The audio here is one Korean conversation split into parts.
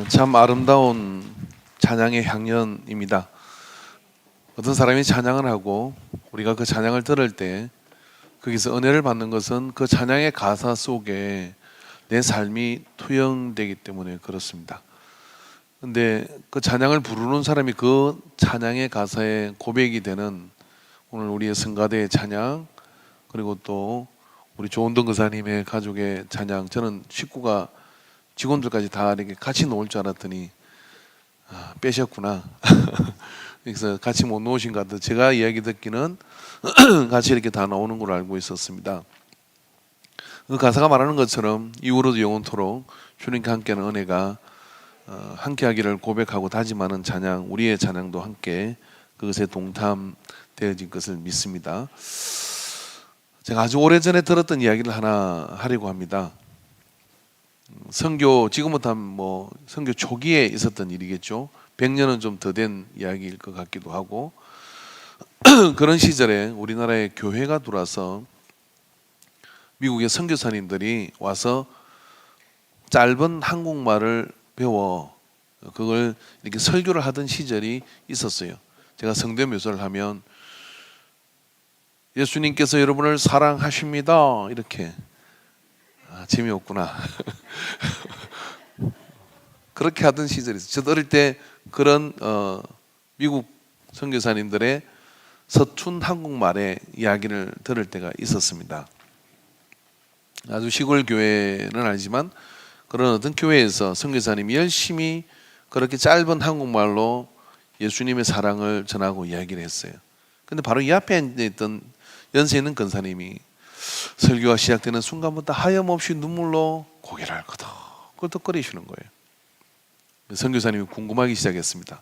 참 아름다운 찬양의 향연입니다. 어떤 사람이 찬양을 하고 우리가 그 찬양을 들을 때 거기서 은혜를 받는 것은 그 찬양의 가사 속에 내 삶이 투영되기 때문에 그렇습니다. 근데 그 찬양을 부르는 사람이 그 찬양의 가사에 고백이 되는 오늘 우리의 성가대의 찬양, 그리고 또 우리 조은동 교사님의 가족의 찬양, 저는 식구가 직원들까지 다 이렇게 같이 놓을 줄 알았더니 빼셨구나. 그래서 같이 못 놓으신 것 같아요. 제가 이야기 듣기는 같이 이렇게 다 나오는 걸로 알고 있었습니다. 그 가사가 말하는 것처럼 이후로도 영원토록 주님과 함께하는 은혜가 함께하기를 고백하고 다짐하는 찬양, 우리의 찬양도 함께 그것에 동참되어진 것을 믿습니다. 제가 아주 오래전에 들었던 이야기를 하나 하려고 합니다. 선교, 지금부터 선교 초기에 있었던 일이겠죠. 100년은 좀 더 된 이야기일 것 같기도 하고 그런 시절에 우리나라에 교회가 들어와서 미국의 선교사님들이 와서 짧은 한국말을 배워 그걸 이렇게 설교를 하던 시절이 있었어요. 제가 성대묘사를 하면 예수님께서 여러분을 사랑하십니다 이렇게. 재미없구나. 그렇게 하던 시절이 있어요. 저도 어릴 때 그런 미국 선교사님들의 서툰 한국말의 이야기를 들을 때가 있었습니다. 아주 시골 교회는 아니지만 그런 어떤 교회에서 선교사님이 열심히 그렇게 짧은 한국말로 예수님의 사랑을 전하고 이야기를 했어요. 근데 바로 이 앞에 있던 연세 있는 권사님이 설교가 시작되는 순간부터 하염없이 눈물로 고개를 끄덕끄덕거리시는 거예요. 선교사님이 궁금하기 시작했습니다.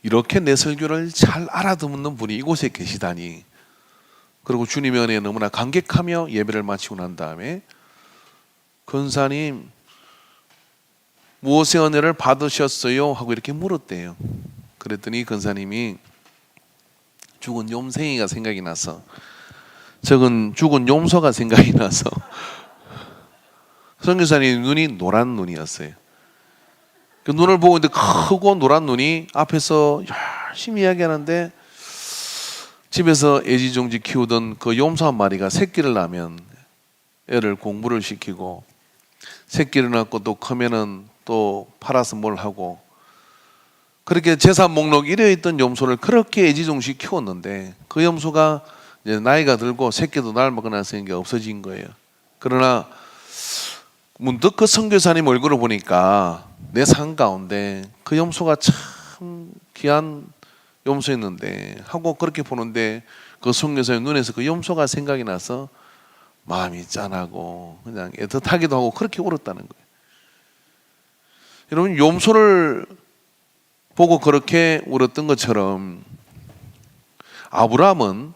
이렇게 내 설교를 잘 알아듣는 분이 이곳에 계시다니. 그리고 주님의 은혜에 너무나 감격하며 예배를 마치고 난 다음에 권사님 무엇의 은혜를 받으셨어요? 하고 이렇게 물었대요. 그랬더니 권사님이 죽은 욤생이가 생각이 나서 적은 죽은 용서가 생각이 나서 선교사님 눈이 노란 눈이었어요. 그 눈을 보고 있는데 크고 노란 눈이 앞에서 열심히 이야기하는데 집에서 애지중지 키우던 그 염소 한 마리가 새끼를 낳으면 애를 공부를 시키고 새끼를 낳고 또 크면은 또 팔아서 뭘 하고 그렇게 재산 목록 1위에 있던 염소를 그렇게 애지중지 키웠는데 그 염소가 이제 나이가 들고 새끼도 낳고 나서 이게 없어진 거예요. 그러나 문득 그 선교사님 얼굴을 보니까 내 삶 가운데 그 염소가 참 귀한 염소였는데 하고 그렇게 보는데 그 선교사님 눈에서 그 염소가 생각이 나서 마음이 짠하고 그냥 애틋하기도 하고 그렇게 울었다는 거예요. 여러분 염소를 보고 그렇게 울었던 것처럼 아브라함은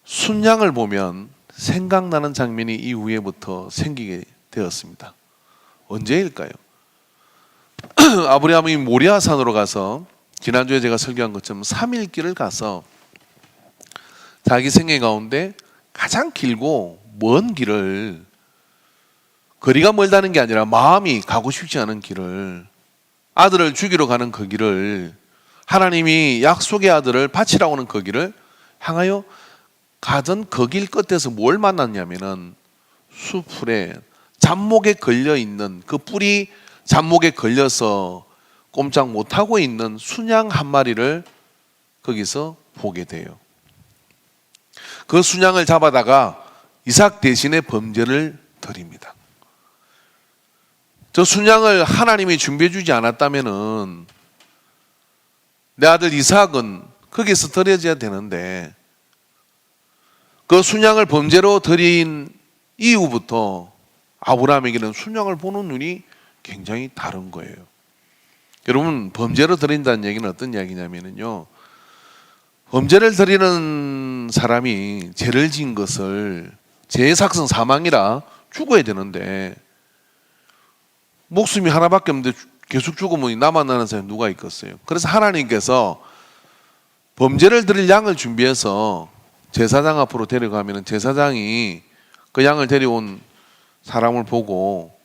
순양을 보면 생각나는 장면이 이후에부터 생기게 되었습니다. 언제일까요? 아브라함이 모리아산으로 가서 지난주에 제가 설교한 것처럼 3일 길을 가서 자기 생애 가운데 가장 길고 먼 길을, 거리가 멀다는 게 아니라 마음이 가고 싶지 않은 길을, 아들을 죽이러 가는 그 길을, 하나님이 약속의 아들을 바치라고 하는 그 길을 향하여 가던 그 길 끝에서 뭘 만났냐면은 수풀에 잡목에 걸려 있는, 그 뿔이 잡목에 걸려서 꼼짝 못하고 있는 순양 한 마리를 거기서 보게 돼요. 그 순양을 잡아다가 이삭 대신에 범죄를 드립니다. 저 순양을 하나님이 준비해 주지 않았다면은 내 아들 이삭은 거기서 드려져야 되는데 그 순양을 범죄로 드린 이후부터 아브라함에게는 순양을 보는 눈이 굉장히 다른 거예요. 여러분, 범죄로 드린다는 얘기는 어떤 이야기냐면요, 범죄를 드리는 사람이 죄를 지은 것을, 죄의 삭은 사망이라 죽어야 되는데 목숨이 하나밖에 없는데 계속 죽으면 남아나는 사람이 누가 있겠어요? 그래서 하나님께서 범죄를 드릴 양을 준비해서 제사장 앞으로 데려가면 제사장이 그 양을 데려온 사람을 보고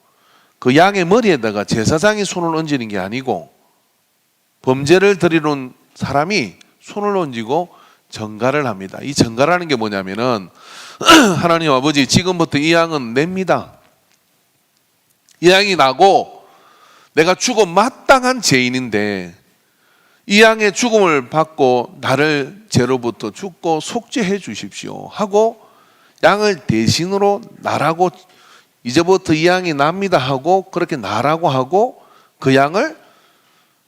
그 양의 머리에다가 제사장이 손을 얹는 게 아니고 범죄를 드리는 사람이 손을 얹고 전가를 합니다. 이 전가라는 게 뭐냐면은 하나님 아버지 지금부터 이 양은 냅니다. 이 양이 나고 내가 죽어 마땅한 죄인인데 이 양의 죽음을 받고 나를 죄로부터 죽고 속죄해 주십시오 하고 양을 대신으로 나라고 이제부터 이 양이 납니다 하고 그렇게 나라고 하고 그 양을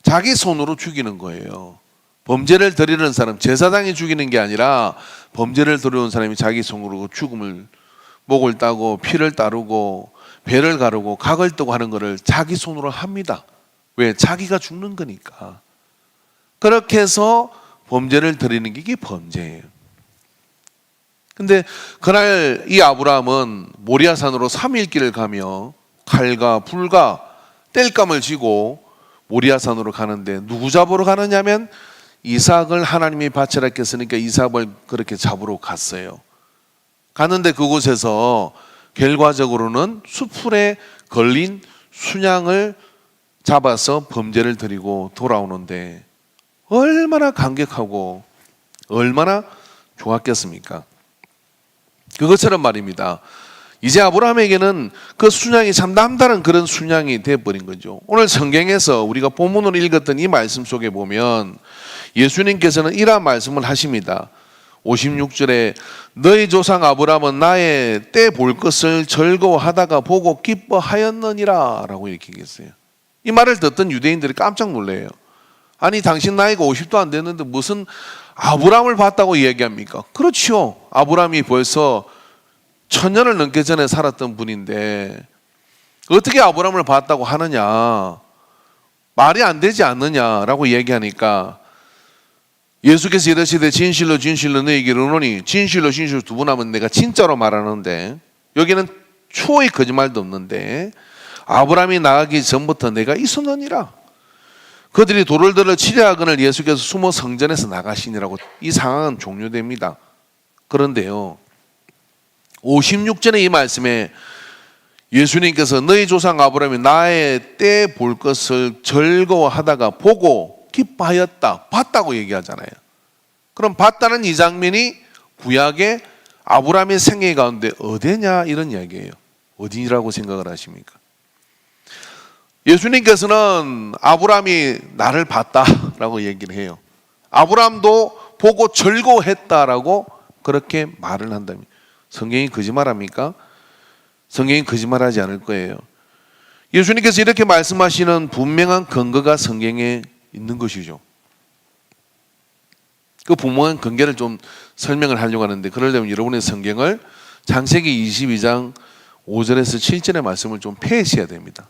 자기 손으로 죽이는 거예요. 범죄를 드리는 사람, 제사장이 죽이는 게 아니라 범죄를 드리는 사람이 자기 손으로 죽음을 목을 따고 피를 따르고 배를 가르고 각을 뜨고 하는 것을 자기 손으로 합니다. 왜? 자기가 죽는 거니까. 그렇게 해서 범죄를 드리는 게 이게 범죄예요. 근데 그날 이 아브라함은 모리아산으로 3일길을 가며 칼과 불과 땔감을 쥐고 모리아산으로 가는데 누구 잡으러 가느냐면 이삭을 하나님이 바치라 했으니까 이삭을 그렇게 잡으러 갔어요. 가는데 그곳에서 결과적으로는 수풀에 걸린 순양을 잡아서 범죄를 드리고 돌아오는데 얼마나 감격하고 얼마나 좋았겠습니까? 그것처럼 말입니다. 이제 아브라함에게는 그 순양이 참 남다른 그런 순양이 되어버린 거죠. 오늘 성경에서 우리가 본문으로 읽었던 이 말씀 속에 보면 예수님께서는 이러한 말씀을 하십니다. 56절에 너희 조상 아브라함은 나의 때 볼 것을 즐거워하다가 보고 기뻐하였느니라 라고 이렇게 얘기했어요. 이 말을 듣던 유대인들이 깜짝 놀래요. 아니 당신 나이가 50도 안 됐는데 무슨 아브라함을 봤다고 얘기합니까? 그렇죠. 아브라함이 벌써 1000년을 넘게 전에 살았던 분인데 어떻게 아브라함을 봤다고 하느냐, 말이 안 되지 않느냐라고 얘기하니까 예수께서 이르시되 진실로 진실로 너희에게 이르노니 진실로 진실로 두 번 하면 내가 진짜로 말하는데 여기는 초의 거짓말도 없는데 아브라함이 나가기 전부터 내가 있었느니라. 그들이 돌을 들어 치려 하거늘 예수께서 숨어 성전에서 나가시니라고. 이 상황은 종료됩니다. 그런데요 56절의 이 말씀에 예수님께서 너희 조상 아브라함이 나의 때 볼 것을 즐거워하다가 보고 기뻐하였다, 봤다고 얘기하잖아요. 그럼 봤다는 이 장면이 구약의 아브라함의 생애 가운데 어디냐 이런 이야기예요. 어디라고 생각을 하십니까? 예수님께서는 아브라함이 나를 봤다라고 얘기를 해요. 아브라함도 보고 즐거워했다라고 그렇게 말을 한다면 성경이 거짓말합니까? 성경이 거짓말하지 않을 거예요. 예수님께서 이렇게 말씀하시는 분명한 근거가 성경에 있는 것이죠. 그 분명한 근거를 좀 설명을 하려고 하는데 그러려면 여러분의 성경을 창세기 22장 5절에서 7절의 말씀을 좀 폐해셔야 됩니다.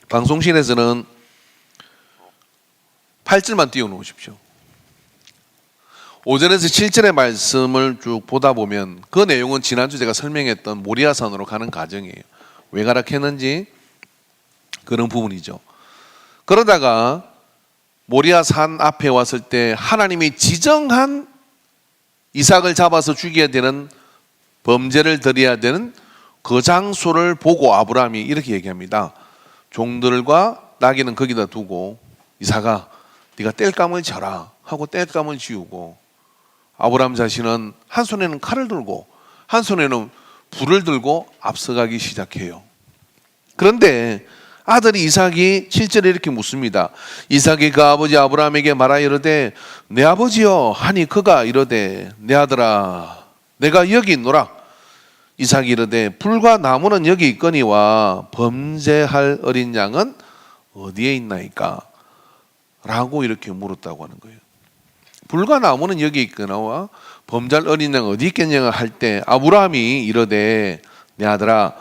방송실에서는 8절만 띄워놓으십시오. 5절에서 7절의 말씀을 쭉 보다 보면 그 내용은 지난주 제가 설명했던 모리아산으로 가는 과정이에요. 왜 가라 했는지 그런 부분이죠. 그러다가 모리아산 앞에 왔을 때 하나님이 지정한 이삭을 잡아서 죽여야 되는 범죄를 드려야 되는 그 장소를 보고 아브라함이 이렇게 얘기합니다. 종들과 나귀는 거기다 두고 이삭아 네가 땔감을 져라 하고 땔감을 지우고 아브라함 자신은 한 손에는 칼을 들고 한 손에는 불을 들고 앞서가기 시작해요. 그런데 아들이 이삭이 7절에 이렇게 묻습니다. 이삭이 그 아버지 아브라함에게 말하여 이르되 내 아버지여 하니 그가 이르되 내 아들아 내가 여기 있노라. 이삭이 이르되 불과 나무는 여기 있거니와 범죄할 어린 양은 어디에 있나이까? 라고 이렇게 물었다고 하는 거예요. 불과 나무는 여기 있거니와 범죄할 어린 양은 어디 있겠냐 할 때 아브라함이 이르되 내 아들아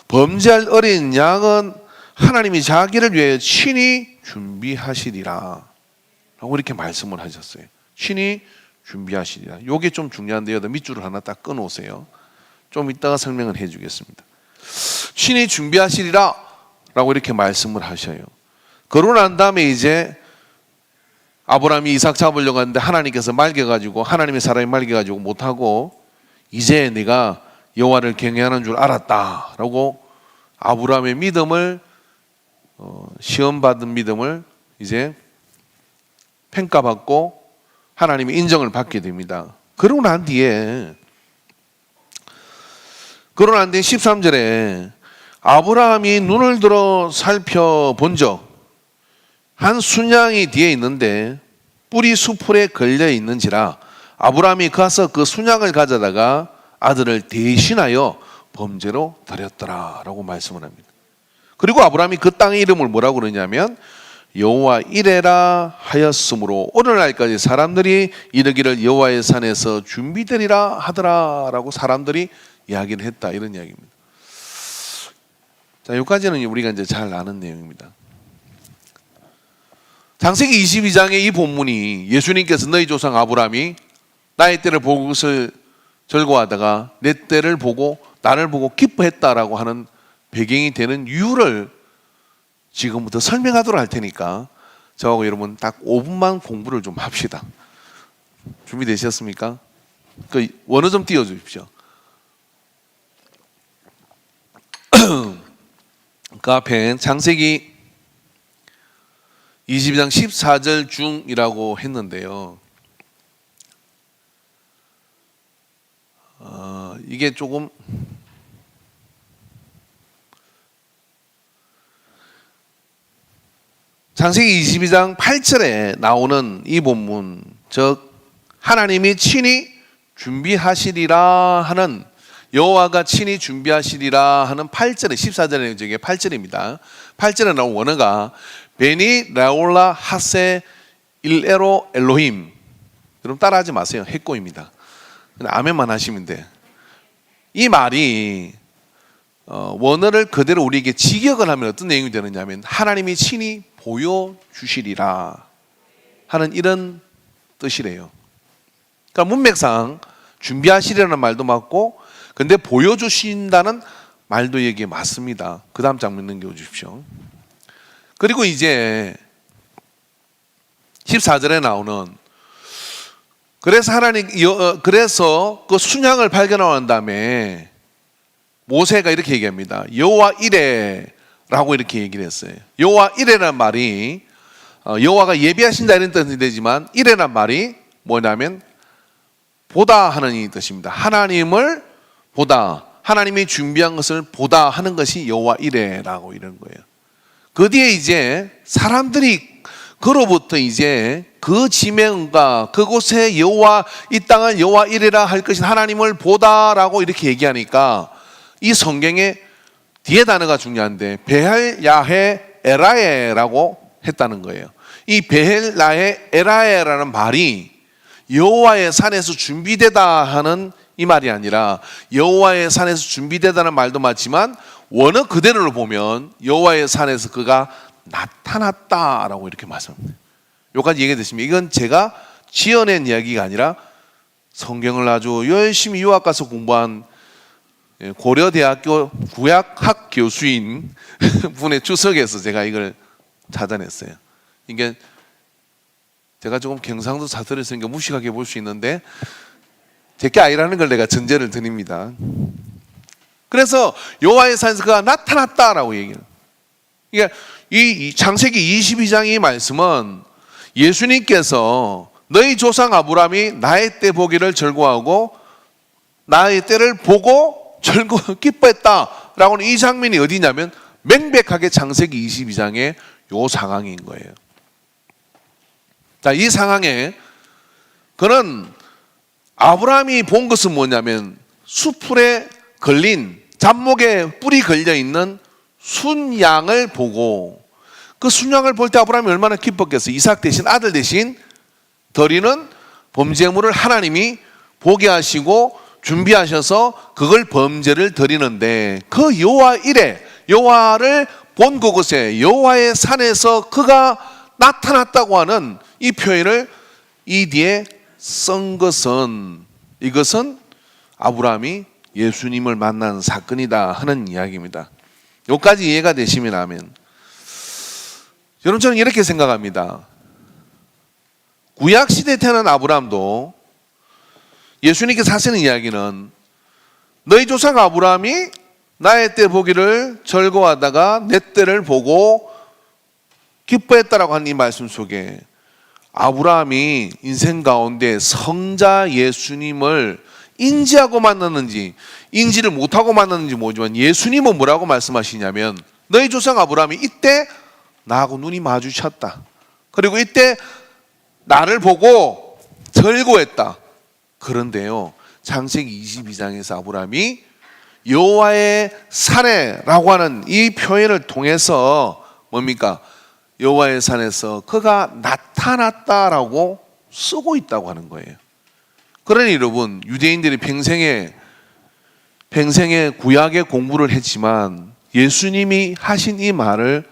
범죄할 어린 양은 하나님이 자기를 위해 친히 준비하시리라 라고 이렇게 말씀을 하셨어요. 친히 준비하시리라. 이게 좀 중요한데요. 밑줄을 하나 딱 끊어오세요. 좀 이따가 설명을 해주겠습니다. 친히 준비하시리라 라고 이렇게 말씀을 하셔요. 그러고 난 다음에 이제 아브라함이 이삭 잡으려고 하는데 하나님께서 말겨가지고 하나님의 사람이 말겨가지고 못하고 이제 내가 여호와를 경외하는 줄 알았다라고 아브라함의 믿음을 시험받은 믿음을 이제 평가받고 하나님의 인정을 받게 됩니다. 그러고 난 뒤에 13절에 아브라함이 눈을 들어 살펴본 적 한 순양이 뒤에 있는데 뿔이 수풀에 걸려 있는지라 아브라함이 가서 그 순양을 가져다가 아들을 대신하여 범죄로 드렸더라라고 말씀을 합니다. 그리고 아브라함이 그 땅의 이름을 뭐라고 그러냐면 여호와 이레라 하였으므로 오늘날까지 사람들이 이르기를 여호와의 산에서 준비되리라 하더라라고 사람들이 이야기를 했다, 이런 이야기입니다. 자, 여기까지는 우리가 이제 잘 아는 내용입니다. 창세기 22장의 이 본문이 예수님께서 너희 조상 아브라함이 나의 때를 보고 그것을 절거하다가 내 때를 보고 나를 보고 기뻐했다라고 하는 배경이 되는 이유를 지금부터 설명하도록 할 테니까 저하고 여러분 딱 5분만 공부를 좀 합시다. 준비되셨습니까? 그 원어 좀 띄워주십시오. 그 앞에 창세기 22장 14절 중이라고 했는데요. 이게 조금 창세기 22장 8절에 나오는 이 본문, 즉 하나님이 친히 준비하시리라 하는, 여호와가 친히 준비하시리라 하는 8절에 14절의 저게 8절입니다. 8절에 나온 원어가 베니 라올라 하세 일에로 엘로힘. 여러분 따라하지 마세요. 핵고입니다. 아멘만 하시면 돼. 이 말이 원어를 그대로 우리에게 직역을 하면 어떤 내용이 되느냐면 하나님이 친히 보여주시리라 하는 이런 뜻이래요. 그러니까 문맥상 준비하시리라는 말도 맞고, 근데 보여주신다는 말도 여기에 맞습니다. 그 다음 장면 넘겨주십시오. 그리고 이제 14절에 나오는, 그래서 그 순양을 발견한 다음에 모세가 이렇게 얘기합니다. 여호와 이레라고 이렇게 얘기를 했어요. 여호와 이레라는 말이 여호와가 예비하신다 이런 뜻이 되지만 이레라는 말이 뭐냐면 보다 하는 이 뜻입니다. 하나님을 보다, 하나님이 준비한 것을 보다 하는 것이 여호와 이레라고 이런 거예요. 그 뒤에 이제 사람들이 그로부터 이제 그 지명과 그곳에 여호와, 이 땅을 여호와 이레라 할 것인 하나님을 보다라고 이렇게 얘기하니까 이 성경에 뒤에 단어가 중요한데 베헬 야헤 에라에라고 했다는 거예요. 이 베헬 야헤 에라에라는 말이 여호와의 산에서 준비되다 하는 이 말이 아니라, 여호와의 산에서 준비되다는 말도 맞지만 원어 그대로를 보면 여호와의 산에서 그가 나타났다라고 이렇게 말씀합니다. 여기까지 얘기되시면 이건 제가 지어낸 이야기가 아니라 성경을 아주 열심히 유학 가서 공부한 고려대학교 구약학 교수인 분의 주석에서 제가 이걸 찾아냈어요. 이게 제가 조금 경상도 사투리를 쓰니까 무식하게 볼 수 있는데 제게 아니라는 걸 내가 전제를 드립니다. 그래서 여호와의 산에서 그가 나타났다라고 얘기해요. 그러니까 이 창세기 22장의 말씀은 예수님께서 너희 조상 아브라함이 나의 때 보기를 절거하고 나의 때를 보고 기뻐했다라고 하는 이 장면이 어디냐면 명백하게 창세기 22장의 요 상황인 거예요. 자, 이 상황에 그는 아브라함이 본 것은 뭐냐면 수풀에 걸린, 잡목에 뿔이 걸려 있는 순양을 보고, 그 순양을 볼 때 아브라함이 얼마나 기뻤겠어요. 이삭 대신, 아들 대신 드리는 범죄물을 하나님이 보게 하시고 준비하셔서 그걸 범죄를 드리는데, 그 여호와 이레, 여호와를 본 그곳에 여호와의 산에서 그가 나타났다고 하는 이 표현을 이 뒤에 쓴 것은, 이것은 아브라함이 예수님을 만난 사건이다 하는 이야기입니다. 여기까지 이해가 되시면 아멘. 여러분, 저는 이렇게 생각합니다. 구약시대에 태어난 아브라함도 예수님께서 하시는 이야기는 너희 조상 아브라함이 나의 때 보기를 즐거워하다가 내 때를 보고 기뻐했다라고 하는 이 말씀 속에 아브라함이 인생 가운데 성자 예수님을 인지하고 만났는지 인지를 못하고 만났는지 모르지만 예수님은 뭐라고 말씀하시냐면 너희 조상 아브라함이 이때 나하고 눈이 마주쳤다. 그리고 이때 나를 보고 즐거워했다. 그런데요, 창세기 22장에서 아브라함이 여호와의 산에라고 하는 이 표현을 통해서 뭡니까? 여호와의 산에서 그가 나타났다라고 쓰고 있다고 하는 거예요. 그러니 여러분, 유대인들이 평생에 구약의 공부를 했지만 예수님이 하신 이 말을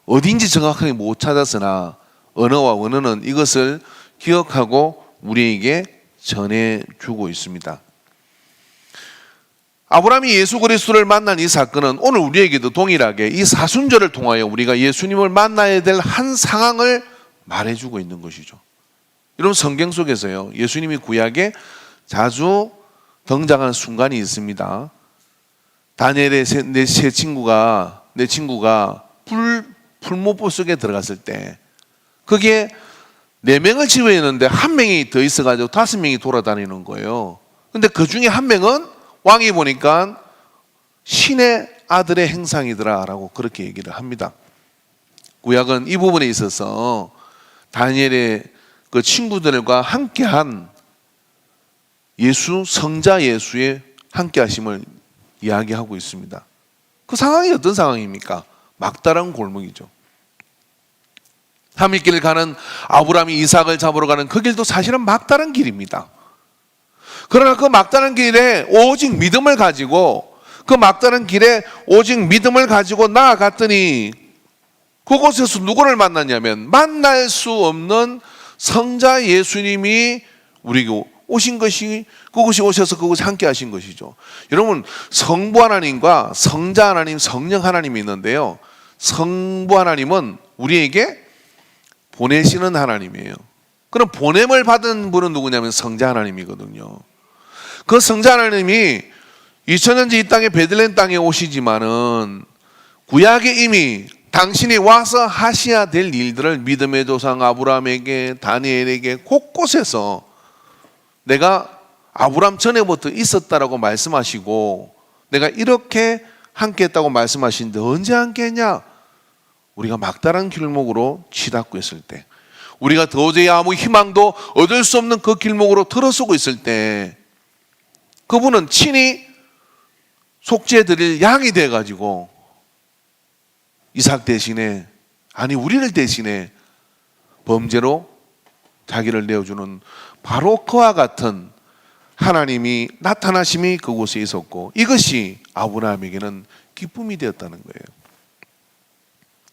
어딘지 정확하게 못 찾았으나 언어와 언어는 이것을 기억하고 우리에게 전해주고 있습니다. 아브라함이 예수 그리스도를 만난 이 사건은 오늘 우리에게도 동일하게 이 사순절을 통하여 우리가 예수님을 만나야 될 한 상황을 말해주고 있는 것이죠. 여러분, 성경 속에서요, 예수님이 구약에 자주 등장하는 순간이 있습니다. 다니엘의 내 친구가 풀모보 속에 들어갔을 때 거기에 4명을 지휘했는데 1명이 더 있어가지고 5명이 돌아다니는 거예요. 근데 그 중에 1명은 왕이 보니까 신의 아들의 행상이더라라고 그렇게 얘기를 합니다. 구약은 이 부분에 있어서 다니엘의 그 친구들과 함께한 성자 예수의 함께하심을 이야기하고 있습니다. 그 상황이 어떤 상황입니까? 막다른 골목이죠. 하밀길을 가는 아브라함이 이삭을 잡으러 가는 그 길도 사실은 막다른 길입니다. 그러나 그 막다른 길에 오직 믿음을 가지고 나아갔더니 그곳에서 누구를 만났냐면 만날 수 없는 성자 예수님이 우리에게 오신 것이 그곳이 오셔서 그곳에 함께 하신 것이죠. 여러분, 성부 하나님과 성자 하나님, 성령 하나님이 있는데요, 성부 하나님은 우리에게 보내시는 하나님이에요. 그럼 보냄을 받은 분은 누구냐면 성자 하나님이거든요. 그 성자 하나님이 2000년째 이 땅에 베들레헴 땅에 오시지만은 구약에 이미 당신이 와서 하셔야 될 일들을 믿음의 조상 아브라함에게, 다니엘에게 곳곳에서 내가 아브라함 전에부터 있었다라고 말씀하시고 내가 이렇게 함께했다고 말씀하시는데 언제 함께했냐? 우리가 막다른 길목으로 치닫고 있을 때, 우리가 도저히 아무 희망도 얻을 수 없는 그 길목으로 들어서고 있을 때 그분은 친히 속죄해드릴 양이 돼가지고 이삭 대신에, 아니 우리를 대신에 범죄로 자기를 내어주는 바로 그와 같은 하나님이 나타나심이 그곳에 있었고 이것이 아브라함에게는 기쁨이 되었다는 거예요.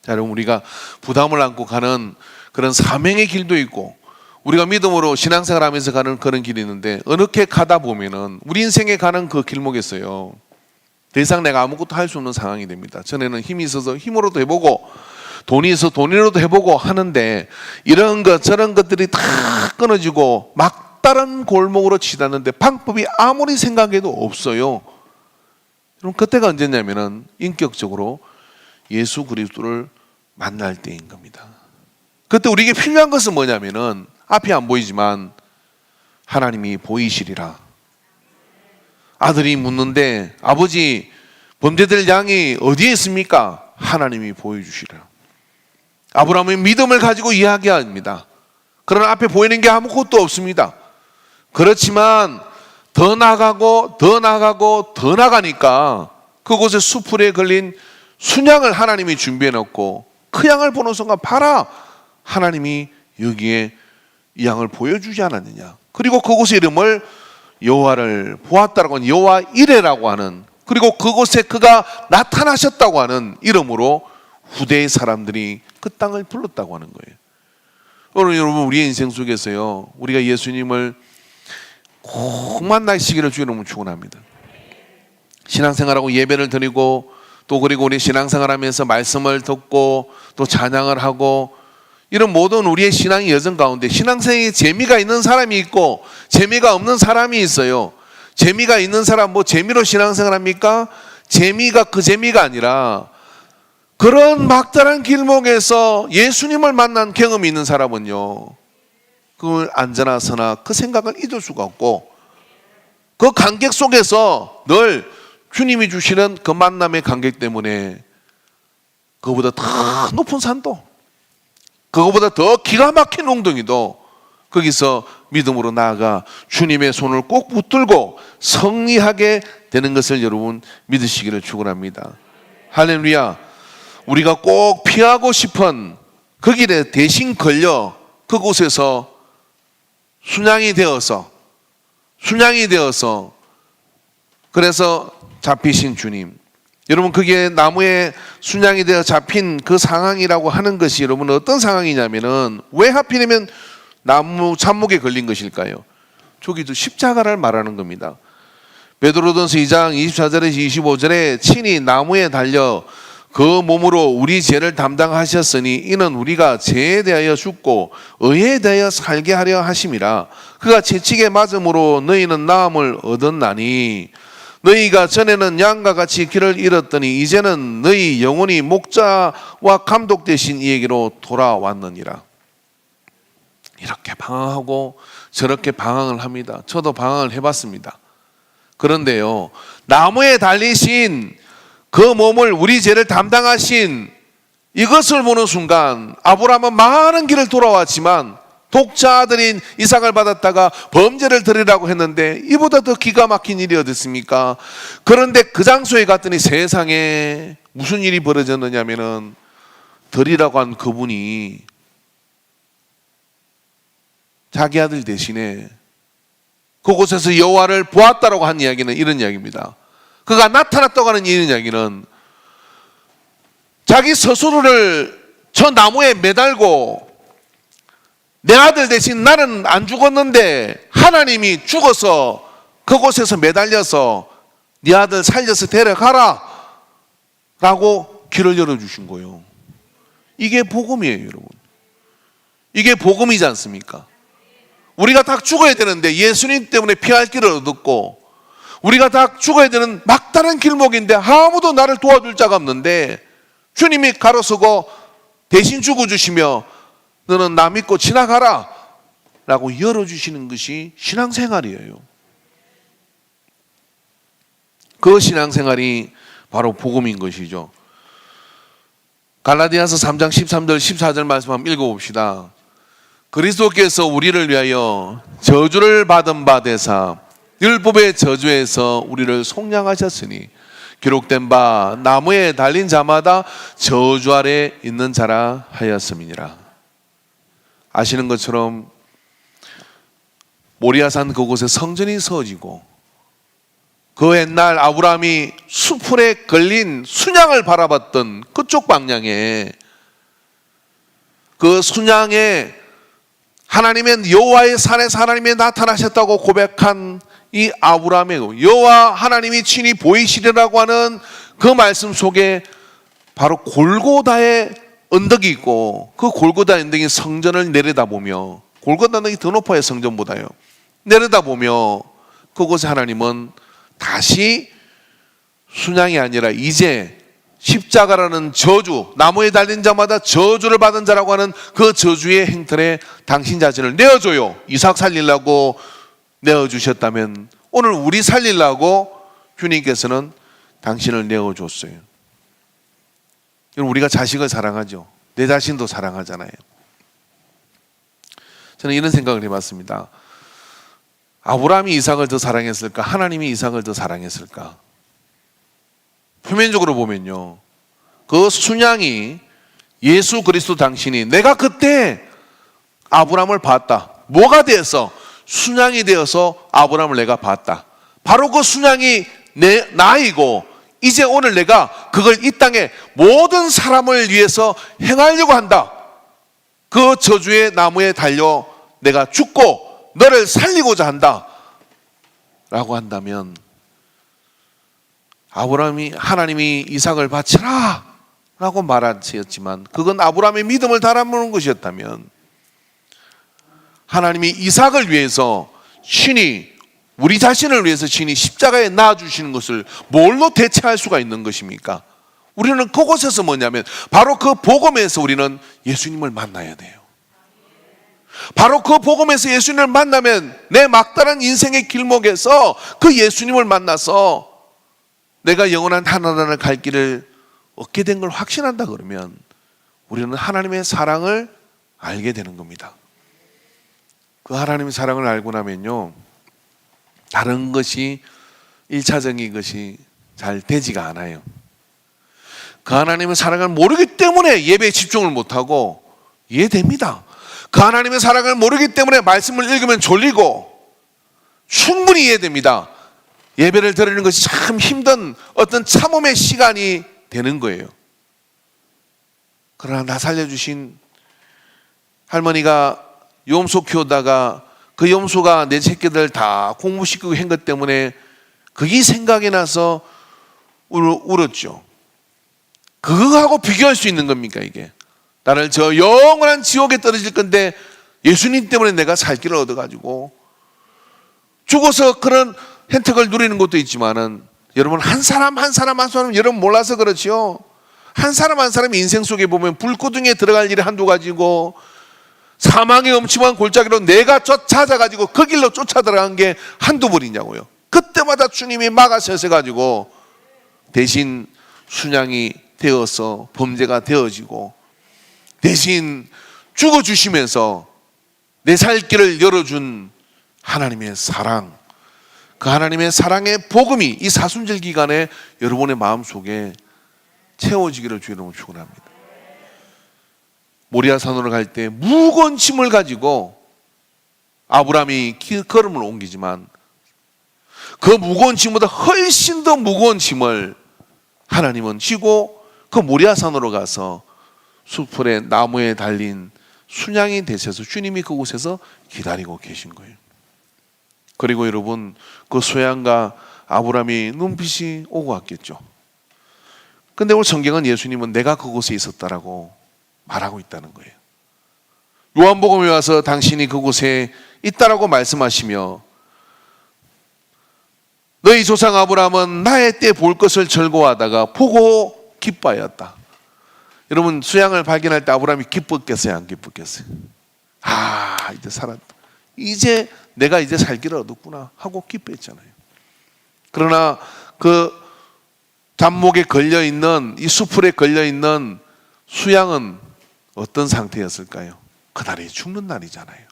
자, 여러분, 우리가 부담을 안고 가는 그런 사명의 길도 있고 우리가 믿음으로 신앙생활 하면서 가는 그런 길이 있는데 어느게 가다 보면은 우리 인생에 가는 그 길목에서요, 더 이상 내가 아무것도 할 수 없는 상황이 됩니다. 전에는 힘이 있어서 힘으로도 해보고 돈이 있어 돈으로도 해보고 하는데 이런 것 저런 것들이 다 끊어지고 막다른 골목으로 치닫는데 방법이 아무리 생각해도 없어요. 그럼 그때가 언제냐면은 인격적으로 예수 그리스도를 만날 때인 겁니다. 그때 우리에게 필요한 것은 뭐냐면은 앞이 안 보이지만 하나님이 보이시리라. 아들이 묻는데 아버지, 범죄될 양이 어디에 있습니까? 하나님이 보여주시리라. 아브라함은 믿음을 가지고 이야기합니다. 그러나 앞에 보이는 게 아무것도 없습니다. 그렇지만 더 나가고 나가니까 그곳에 수풀에 걸린 순양을 하나님이 준비해 놓고 그 양을 보는 순간 봐라, 하나님이 여기에 이 양을 보여주지 않았느냐. 그리고 그곳의 이름을 여호와를 보았다라고 하는 여호와 이레라고 하는, 그리고 그곳에 그가 나타나셨다고 하는 이름으로 후대의 사람들이 그 땅을 불렀다고 하는 거예요. 오늘 여러분, 우리의 인생 속에서요, 우리가 예수님을 꼭 만나시기를 주의 이름으로 축원합니다. 신앙생활하고 예배를 드리고 또 그리고 우리 신앙생활하면서 말씀을 듣고 또 찬양을 하고 이런 모든 우리의 신앙의 여정 가운데 신앙생활에 재미가 있는 사람이 있고 재미가 없는 사람이 있어요. 재미가 있는 사람 뭐 재미로 신앙생활 합니까? 재미가 그 재미가 아니라 그런 막다른 길목에서 예수님을 만난 경험이 있는 사람은요, 그걸 앉아나 서나 그 생각을 잊을 수가 없고 그 간격 속에서 늘 주님이 주시는 그 만남의 간격 때문에 그거보다 더 높은 산도, 그거보다 더 기가 막힌 웅덩이도 거기서 믿음으로 나아가 주님의 손을 꼭 붙들고 승리하게 되는 것을 여러분 믿으시기를 축원합니다. 할렐루야. 우리가 꼭 피하고 싶은 그 길에 대신 걸려 그곳에서 순양이 되어서 그래서 잡히신 주님, 여러분 그게 나무에 순양이 되어 잡힌 그 상황이라고 하는 것이 여러분 어떤 상황이냐면은 왜 하필이면 나무 참목에 걸린 것일까요? 저기도 십자가를 말하는 겁니다. 베드로전서 2장 24절에서 25절에 친히 나무에 달려 그 몸으로 우리 죄를 담당하셨으니 이는 우리가 죄에 대하여 죽고 의에 대하여 살게 하려 하심이라. 그가 채찍에 맞음으로 너희는 나음을 얻었나니 너희가 전에는 양과 같이 길을 잃었더니 이제는 너희 영혼이 목자와 감독 되신 이에게로 돌아왔느니라. 이렇게 방황하고 저렇게 방황을 합니다. 저도 방황을 해봤습니다. 그런데요, 나무에 달리신 그 몸을 우리 죄를 담당하신 이것을 보는 순간 아브라함은 많은 길을 돌아왔지만 독자 아들인 이삭을 받았다가 범죄를 드리라고 했는데 이보다 더 기가 막힌 일이 어디 있습니까? 그런데 그 장소에 갔더니 세상에 무슨 일이 벌어졌느냐면은 드리라고 한 그분이 자기 아들 대신에 그곳에서 여호와를 보았다라고 한 이야기는 이런 이야기입니다. 그가 나타났다고 하는 이런 이야기는 자기 스스로를 저 나무에 매달고 내 아들 대신 나는 안 죽었는데 하나님이 죽어서 그곳에서 매달려서 네 아들 살려서 데려가라 라고 길을 열어주신 거예요. 이게 복음이에요, 여러분. 이게 복음이지 않습니까? 우리가 다 죽어야 되는데 예수님 때문에 피할 길을 얻었고 우리가 다 죽어야 되는 막다른 길목인데 아무도 나를 도와줄 자가 없는데 주님이 가로서고 대신 죽어주시며 너는 나 믿고 지나가라 라고 열어주시는 것이 신앙생활이에요. 그 신앙생활이 바로 복음인 것이죠. 갈라디아서 3장 13절 14절 말씀 한번 읽어봅시다. 그리스도께서 우리를 위하여 저주를 받은 바 되사 율법의 저주에서 우리를 속량하셨으니 기록된 바 나무에 달린 자마다 저주 아래 있는 자라 하였음이니라. 아시는 것처럼 모리아산 그곳에 성전이 세워지고 그 옛날 아브라함이 수풀에 걸린 순양을 바라봤던 그쪽 방향에 그 순양에 하나님의 여호와의 산에서 하나님이 나타나셨다고 고백한 이 아브라함의 여호와 하나님이 친히 보이시리라고 하는 그 말씀 속에 바로 골고다의 언덕이 있고 그 골고다 언덕이 성전을 내려다보며 골고다 언덕이 더 높아요, 성전보다요. 내려다보며 그곳에 하나님은 다시 순양이 아니라 이제 십자가라는 저주, 나무에 달린 자마다 저주를 받은 자라고 하는 그 저주의 행틀에 당신 자신을 내어줘요. 이삭 살리려고 내어주셨다면 오늘 우리 살리려고 주님께서는 당신을 내어줬어요. 우리가 자식을 사랑하죠. 내 자신도 사랑하잖아요. 저는 이런 생각을 해봤습니다. 아브라함이 이삭을 더 사랑했을까? 하나님이 이삭을 더 사랑했을까? 표면적으로 보면요, 그 순양이 예수 그리스도 당신이 내가 그때 아브라함을 봤다. 뭐가 되어서? 순양이 되어서 아브라함을 내가 봤다. 바로 그 순양이 내 나이고 이제 오늘 내가 그걸 이 땅에 모든 사람을 위해서 행하려고 한다. 그 저주의 나무에 달려 내가 죽고 너를 살리고자 한다 라고 한다면 아브라함이 하나님이 이삭을 바치라 라고 말하셨지만 그건 아브라함의 믿음을 달아먹는 것이었다면 하나님이 이삭을 위해서 친히 우리 자신을 위해서 신이 십자가에 낳아주시는 것을 뭘로 대체할 수가 있는 것입니까? 우리는 그곳에서 뭐냐면 바로 그 복음에서 우리는 예수님을 만나야 돼요. 바로 그 복음에서 예수님을 만나면 내 막다른 인생의 길목에서 그 예수님을 만나서 내가 영원한 하나님을 갈 길을 얻게 된 걸 확신한다 그러면 우리는 하나님의 사랑을 알게 되는 겁니다. 그 하나님의 사랑을 알고 나면요, 다른 것이 1차적인 것이 잘 되지가 않아요. 그 하나님의 사랑을 모르기 때문에 예배에 집중을 못하고 이해됩니다. 그 하나님의 사랑을 모르기 때문에 말씀을 읽으면 졸리고 충분히 이해됩니다. 예배를 드리는 것이 참 힘든 어떤 참음의 시간이 되는 거예요. 그러나 나 살려주신 할머니가 염소 키우다가 그 염소가 내 새끼들 다 공부시키고 한 것 때문에 그게 생각이 나서 울었죠. 그거하고 비교할 수 있는 겁니까 이게? 나를 저 영원한 지옥에 떨어질 건데 예수님 때문에 내가 살 길을 얻어가지고 죽어서 그런 혜택을 누리는 것도 있지만은 여러분 한 사람 여러분 몰라서 그렇지요. 한 사람 한 사람이 인생 속에 보면 불구덩이에 들어갈 일이 한두 가지고 사망의 엄침한 골짜기로 내가 찾아가지고 그 길로 쫓아 들어간 게 한두 번이냐고요. 그때마다 주님이 막아서셔가지고 대신 순양이 되어서 범죄가 되어지고 대신 죽어주시면서 내 살 길을 열어준 하나님의 사랑, 그 하나님의 사랑의 복음이 이 사순절 기간에 여러분의 마음속에 채워지기를 주의 이름으로 축원합니다. 모리아산으로 갈 때 무거운 짐을 가지고 아브라함이 걸음을 옮기지만 그 무거운 짐보다 훨씬 더 무거운 짐을 하나님은 지고 그 모리아산으로 가서 수풀에 나무에 달린 순양이 되셔서 주님이 그곳에서 기다리고 계신 거예요. 그리고 여러분 그 소양과 아브라함이 눈빛이 오고 갔겠죠. 근데 오늘 성경은 예수님은 내가 그곳에 있었다라고 말하고 있다는 거예요. 요한복음에 와서 당신이 그곳에 있다라고 말씀하시며 너희 조상 아브라함은 나의 때 볼 것을 즐거워하다가 보고 기뻐하였다. 여러분 수양을 발견할 때 아브라함이 기뻤겠어요? 안 기뻤겠어요? 이제 살았다. 이제 내가 이제 살 길을 얻었구나 하고 기뻐했잖아요. 그러나 그 잡목에 걸려있는 이 수풀에 걸려있는 수양은 어떤 상태였을까요? 그날이 죽는 날이잖아요.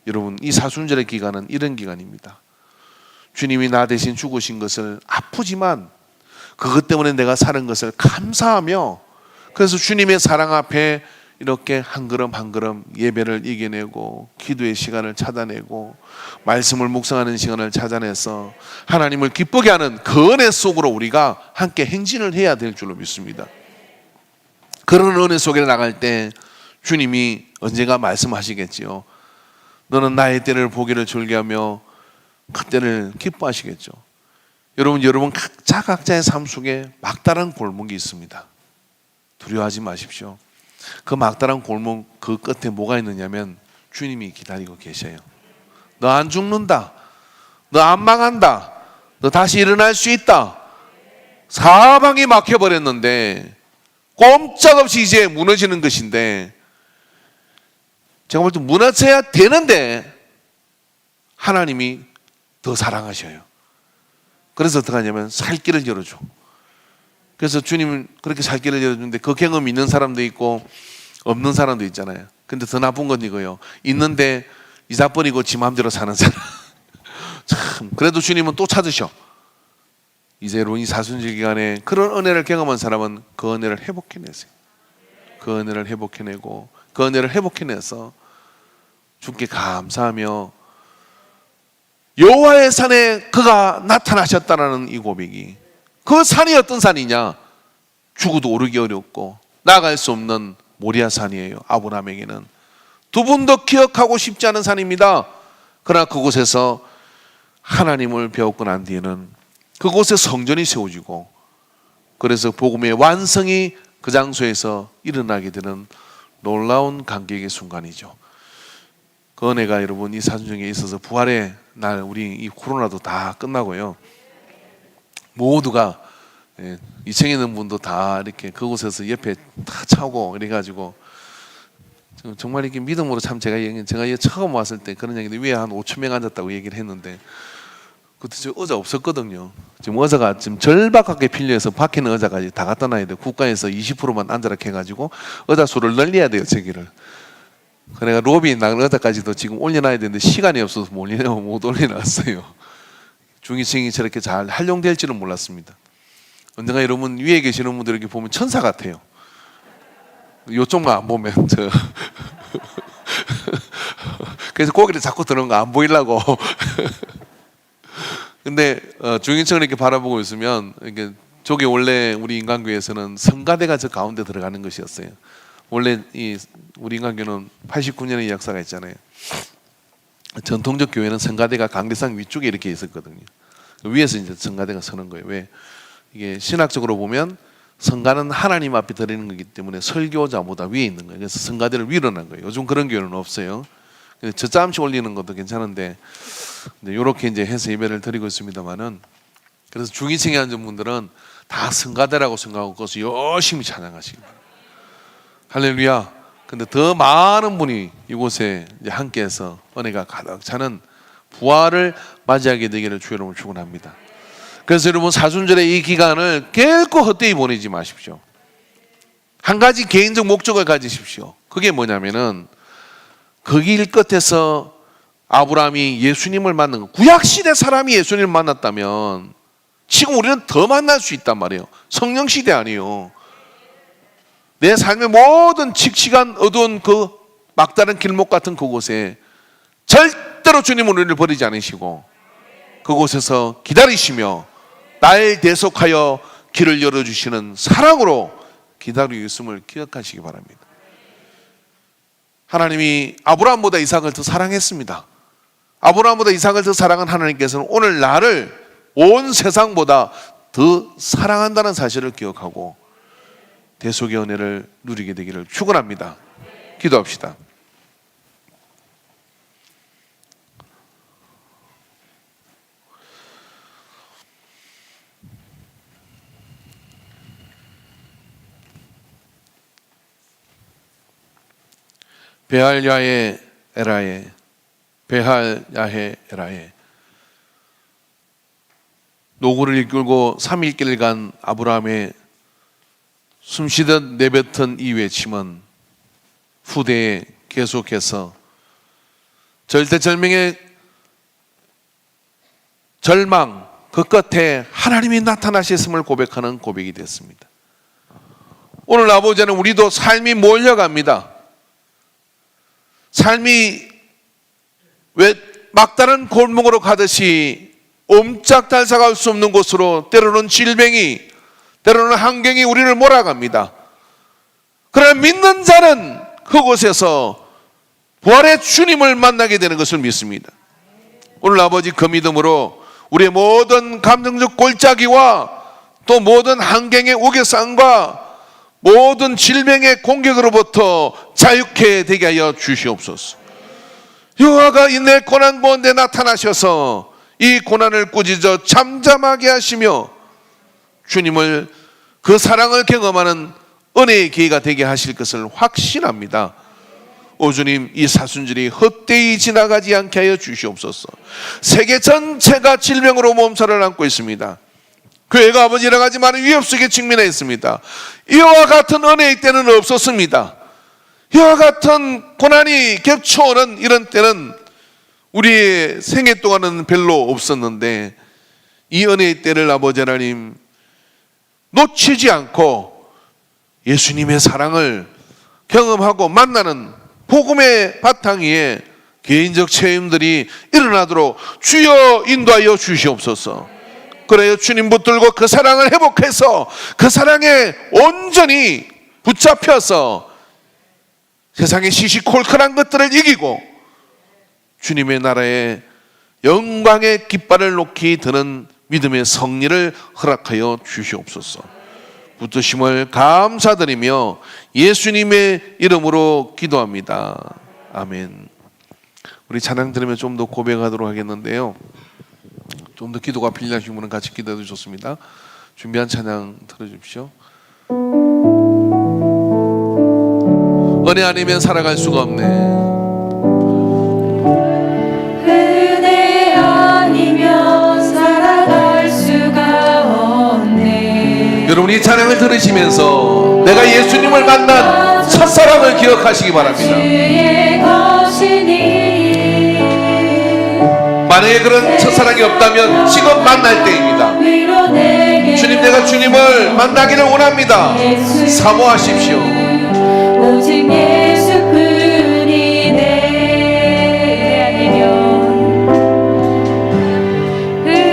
여러분 이 사순절의 기간은 이런 기간입니다. 주님이 나 대신 죽으신 것을 아프지만 그것 때문에 내가 사는 것을 감사하며 그래서 주님의 사랑 앞에 이렇게 한 걸음 한 걸음 예배를 이겨내고 기도의 시간을 찾아내고 말씀을 묵상하는 시간을 찾아내서 하나님을 기쁘게 하는 그 은혜 속으로 우리가 함께 행진을 해야 될 줄로 믿습니다. 그런 은혜 속에 나갈 때 주님이 언젠가 말씀하시겠지요. 너는 나의 때를 보기를 즐겨하며 그때를 기뻐하시겠죠. 여러분 각자의 삶 속에 막다른 골목이 있습니다. 두려워하지 마십시오. 그 막다른 골목 그 끝에 뭐가 있느냐면 주님이 기다리고 계셔요. 너 안 죽는다. 너 안 망한다. 너 다시 일어날 수 있다. 사방이 막혀버렸는데 꼼짝없이 이제 무너지는 것인데 제가 볼 때 무너져야 되는데 하나님이 더 사랑하셔요. 그래서 어떻게 하냐면 살 길을 열어줘. 그래서 주님은 그렇게 살 길을 열어주는데 그 경험 있는 사람도 있고 없는 사람도 있잖아요. 근데 더 나쁜 건 이거예요. 있는데 이자버리고 지 마음대로 사는 사람. 참 그래도 주님은 또 찾으셔. 이제 여러분 이 사순절 기간에 그런 은혜를 경험한 사람은 그 은혜를 회복해내세요. 그 은혜를 회복해내고 그 은혜를 회복해내서 주께 감사하며 여호와의 산에 그가 나타나셨다라는 이 고백이 그 산이 어떤 산이냐? 죽어도 오르기 어렵고 나갈 수 없는 모리아 산이에요. 아브라함에게는 두 번도 기억하고 싶지 않은 산입니다. 그러나 그곳에서 하나님을 배웠고 난 뒤에는 그곳에 성전이 세워지고 그래서 복음의 완성이 그 장소에서 일어나게 되는 놀라운 감격의 순간이죠. 그 은혜가 여러분 이 사순절에 있어서 부활의 날 우리 이 코로나도 다 끝나고요. 모두가 2층에 있는 분도 다 이렇게 그곳에서 옆에 다 차고 이래가지고 정말 이렇게 믿음으로 참 제가 처음 왔을 때 그런 얘기인데 위에 한 5천 명 앉았다고 얘기를 했는데 그때 저 의자 없었거든요. 지금 의자가 지금 절박하게 필요해서 밖에 있는 의자까지 다 갖다 놔야 돼요. 국가에서 20%만 앉아라 해가지고 의자 수를 늘려야 돼요. 저기를. 그래가 로비에 나갈 의자까지도 지금 올려놔야 되는데 시간이 없어서 못 올려놨어요. 중위층이 저렇게 잘 활용될지는 몰랐습니다. 언젠가 여러분 위에 계시는 분들 이렇게 보면 천사 같아요. 요쪽만 안 보면 그래서 고개를 자꾸 드는 거 안 보이려고. 근데 중위층을 이렇게 바라보고 있으면 이게 저게 원래 우리 인간교회에서는 성가대가 저 가운데 들어가는 것이었어요. 원래 우리 인간교회는 89년의 역사가 있잖아요. 전통적 교회는 성가대가 강대상 위쪽에 이렇게 있었거든요. 위에서 이제 성가대가 서는 거예요. 왜? 이게 신학적으로 보면 성가는 하나님 앞에 드리는 거기 때문에 설교자보다 위에 있는 거예요. 그래서 성가대를 위로 난 거예요. 요즘 그런 교회는 없어요. 저짬씩 올리는 것도 괜찮은데 이렇게 이제 해서 예배를 드리고 있습니다만은, 그래서 중위층에 앉은 분들은 다 성가대라고 생각하고 그것을 열심히 찬양하시기 바랍니다. 할렐루야. 근데 더 많은 분이 이곳에 이제 함께해서 은혜가 가득 차는 부활을 맞이하게 되기를 주 여러분을 축원합니다. 그래서 여러분 사순절의 이 기간을 결코 헛되이 보내지 마십시오. 한 가지 개인적 목적을 가지십시오. 그게 뭐냐면은 그 길 끝에서 아브라함이 예수님을 만난 거, 구약시대 사람이 예수님을 만났다면 지금 우리는 더 만날 수 있단 말이에요. 성령시대 아니에요. 내 삶의 모든 칙칙한 어두운 그 막다른 길목 같은 그곳에 절대로 주님은 우리를 버리지 않으시고 그곳에서 기다리시며 날 대속하여 길을 열어주시는 사랑으로 기다리고 있음을 기억하시기 바랍니다. 하나님이 아브라함보다 이삭을 더 사랑했습니다. 아브라함보다 이삭을 더 사랑한 하나님께서는 오늘 나를 온 세상보다 더 사랑한다는 사실을 기억하고 대속의 은혜를 누리게 되기를 축원합니다. 기도합시다. 베할야에 에라에, 베할야해 에라에. 노구를 이끌고 3일길 간 아브라함의 숨쉬듯 내뱉은 이 외침은 후대에 계속해서 절대절명의 절망 그 끝에 하나님이 나타나셨음을 고백하는 고백이 됐습니다. 오늘 아버지는 우리도 삶이 몰려갑니다. 삶이 왜 막다른 골목으로 가듯이 옴짝달싹할 수 없는 곳으로 때로는 질병이, 때로는 환경이 우리를 몰아갑니다. 그러나 믿는 자는 그곳에서 부활의 주님을 만나게 되는 것을 믿습니다. 오늘 아버지 그 믿음으로 우리의 모든 감정적 골짜기와 또 모든 환경의 우겨쌈과 모든 질병의 공격으로부터 자유케 되게 하여 주시옵소서. 여호와가 내 고난 가운데 나타나셔서 이 고난을 꾸짖어 잠잠하게 하시며 주님을 그 사랑을 경험하는 은혜의 기회가 되게 하실 것을 확신합니다. 오 주님, 이 사순절이 헛되이 지나가지 않게 하여 주시옵소서. 세계 전체가 질병으로 몸살을 앓고 있습니다. 교회가 아버지 여러 가지 많은 위협 속에 직면해 있습니다. 이와 같은 은혜의 때는 없었습니다. 이와 같은 고난이 겹쳐오는 이런 때는 우리의 생애 동안은 별로 없었는데 이 은혜의 때를 아버지 하나님 놓치지 않고 예수님의 사랑을 경험하고 만나는 복음의 바탕 위에 개인적 체험들이 일어나도록 주여 인도하여 주시옵소서. 그래요, 주님 붙들고 그 사랑을 회복해서 그 사랑에 온전히 붙잡혀서 세상의 시시콜콜한 것들을 이기고 주님의 나라에 영광의 깃발을 놓기 드는 믿음의 성리를 허락하여 주시옵소서. 붙드심을 감사드리며 예수님의 이름으로 기도합니다. 아멘. 우리 찬양 들으면 좀 더 고백하도록 하겠는데요. 좀 더 기도가 필요하신 분은 같이 기도해도 좋습니다. 준비한 찬양 들어주십시오. 은혜 아니면 살아갈 수가 없네. 은혜 아니면 살아갈 수가 없네. 여러분 이 찬양을 들으시면서 내가 예수님을 만난 첫사랑을 기억하시기 바랍니다. 주의 것이니 만약에 그런 첫사랑이 없다면 지금 만날 때입니다. 위로 내게 주님, 내가 주님을 만나기를 원합니다. 사모하십시오. 오직 예수뿐이네.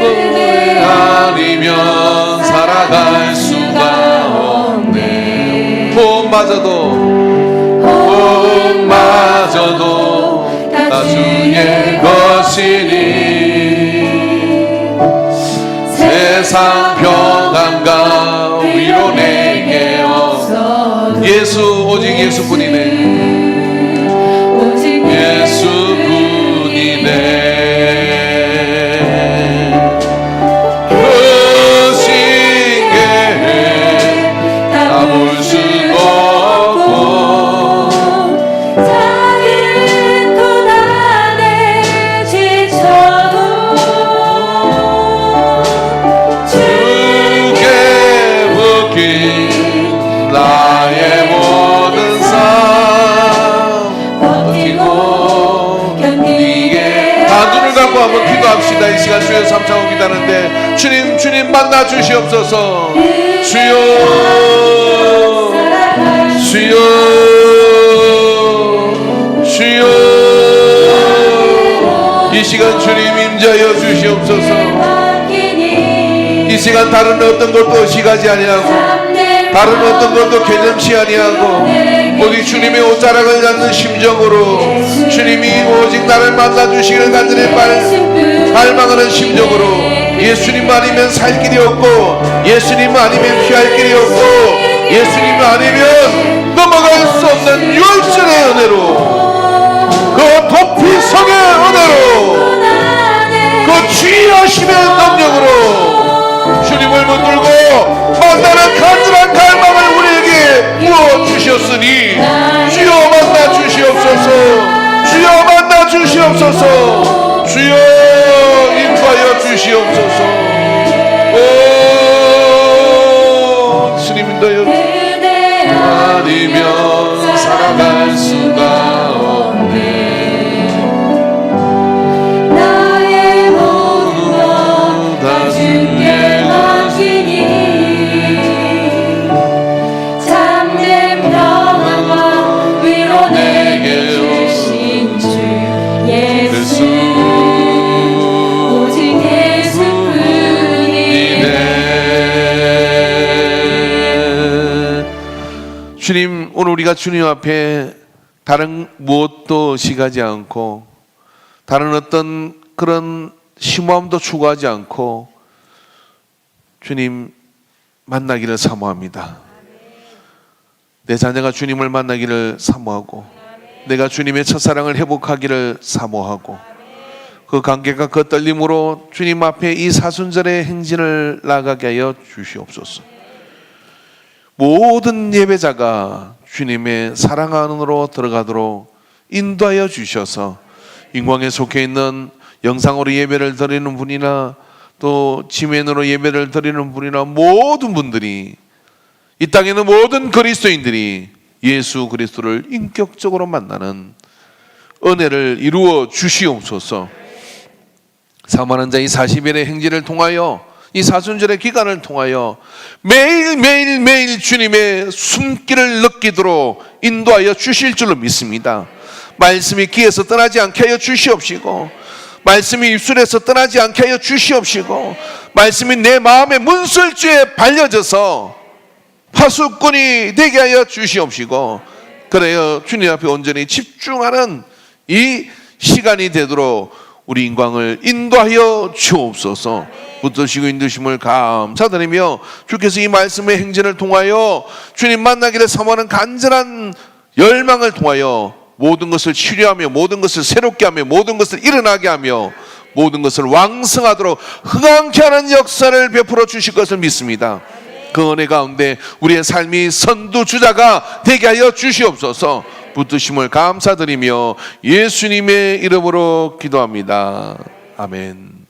은혜 아니면 살아갈 수가 없네. 호흡마저도 다 주의 것이니 세상 평안과 위로 내게 없어. 예수, 오직 예수뿐이네. 오직 예수뿐이네. 그 신께 다 볼 수가 없고 작은 것 안에 지쳐도 주께 묶인 나의 모든 삶 버티고 견디게 다 눈을 감고 한번 기도합시다. 이 시간 주여 삼창고 기도하는데 주님 만나 주시옵소서. 주여 이 시간 주님 임자여 주시옵소서. 이 시간 다른 어떤 것도 의식하지 아니하고 다른 어떤 것도 개념치 아니하고 오직 주님의 옷자락을 잡는 심정으로 주님이 오직 나를 만나 주시기를 간절히 갈망하는 심정으로 예수님 아니면 살 길이 없고 예수님 아니면 피할 길이 없고 예수님 아니면 넘어갈 수 없는 열전의 은혜로 그 도피성의 은혜로 그 주의하심의 능력으로 주님을 붙들고 만나는 간절한 갈망을 우리에게 부어주셨으니 주여 만나 주시옵소서. 주여 만나 주시옵소서. 주여 인도하여 주시옵소서. 오 주님 인도하여 아니면 살아갈 수가 없네. 나의 모든 것 다 주께 맡기니 참된 평안과 위로 내게 주신 주 예수 오직 예수뿐이네. 주님, 오늘 우리가 주님 앞에 다른 무엇도 시가지 않고 다른 어떤 그런 심오함도 추구하지 않고 주님 만나기를 사모합니다. 내 자녀가 주님을 만나기를 사모하고 내가 주님의 첫사랑을 회복하기를 사모하고 그 관계가 그 떨림으로 주님 앞에 이 사순절의 행진을 나가게 하여 주시옵소서. 모든 예배자가 주님의 사랑 안으로 들어가도록 인도하여 주셔서 인광에 속해 있는 영상으로 예배를 드리는 분이나 또 지면으로 예배를 드리는 분이나 모든 분들이 이 땅에 있는 모든 그리스도인들이 예수 그리스도를 인격적으로 만나는 은혜를 이루어 주시옵소서. 사모하는 자 이 40일의 행진을 통하여 이 사순절의 기간을 통하여 매일 주님의 숨길을 느끼도록 인도하여 주실 줄로 믿습니다. 말씀이 귀에서 떠나지 않게 하여 주시옵시고 말씀이 입술에서 떠나지 않게 하여 주시옵시고 말씀이 내 마음의 문설주에 발려져서 파수꾼이 되게 하여 주시옵시고 그래요 주님 앞에 온전히 집중하는 이 시간이 되도록 우리 인광을 인도하여 주옵소서. 붙드시고 인도심을 감사드리며 주께서 이 말씀의 행진을 통하여 주님 만나기를 사모하는 간절한 열망을 통하여 모든 것을 치료하며 모든 것을 새롭게 하며 모든 것을 일어나게 하며 모든 것을 왕성하도록 흥왕케 하는 역사를 베풀어 주실 것을 믿습니다. 그 은혜 가운데 우리의 삶이 선두주자가 되게 하여 주시옵소서. 붙드심을 감사드리며 예수님의 이름으로 기도합니다. 아멘.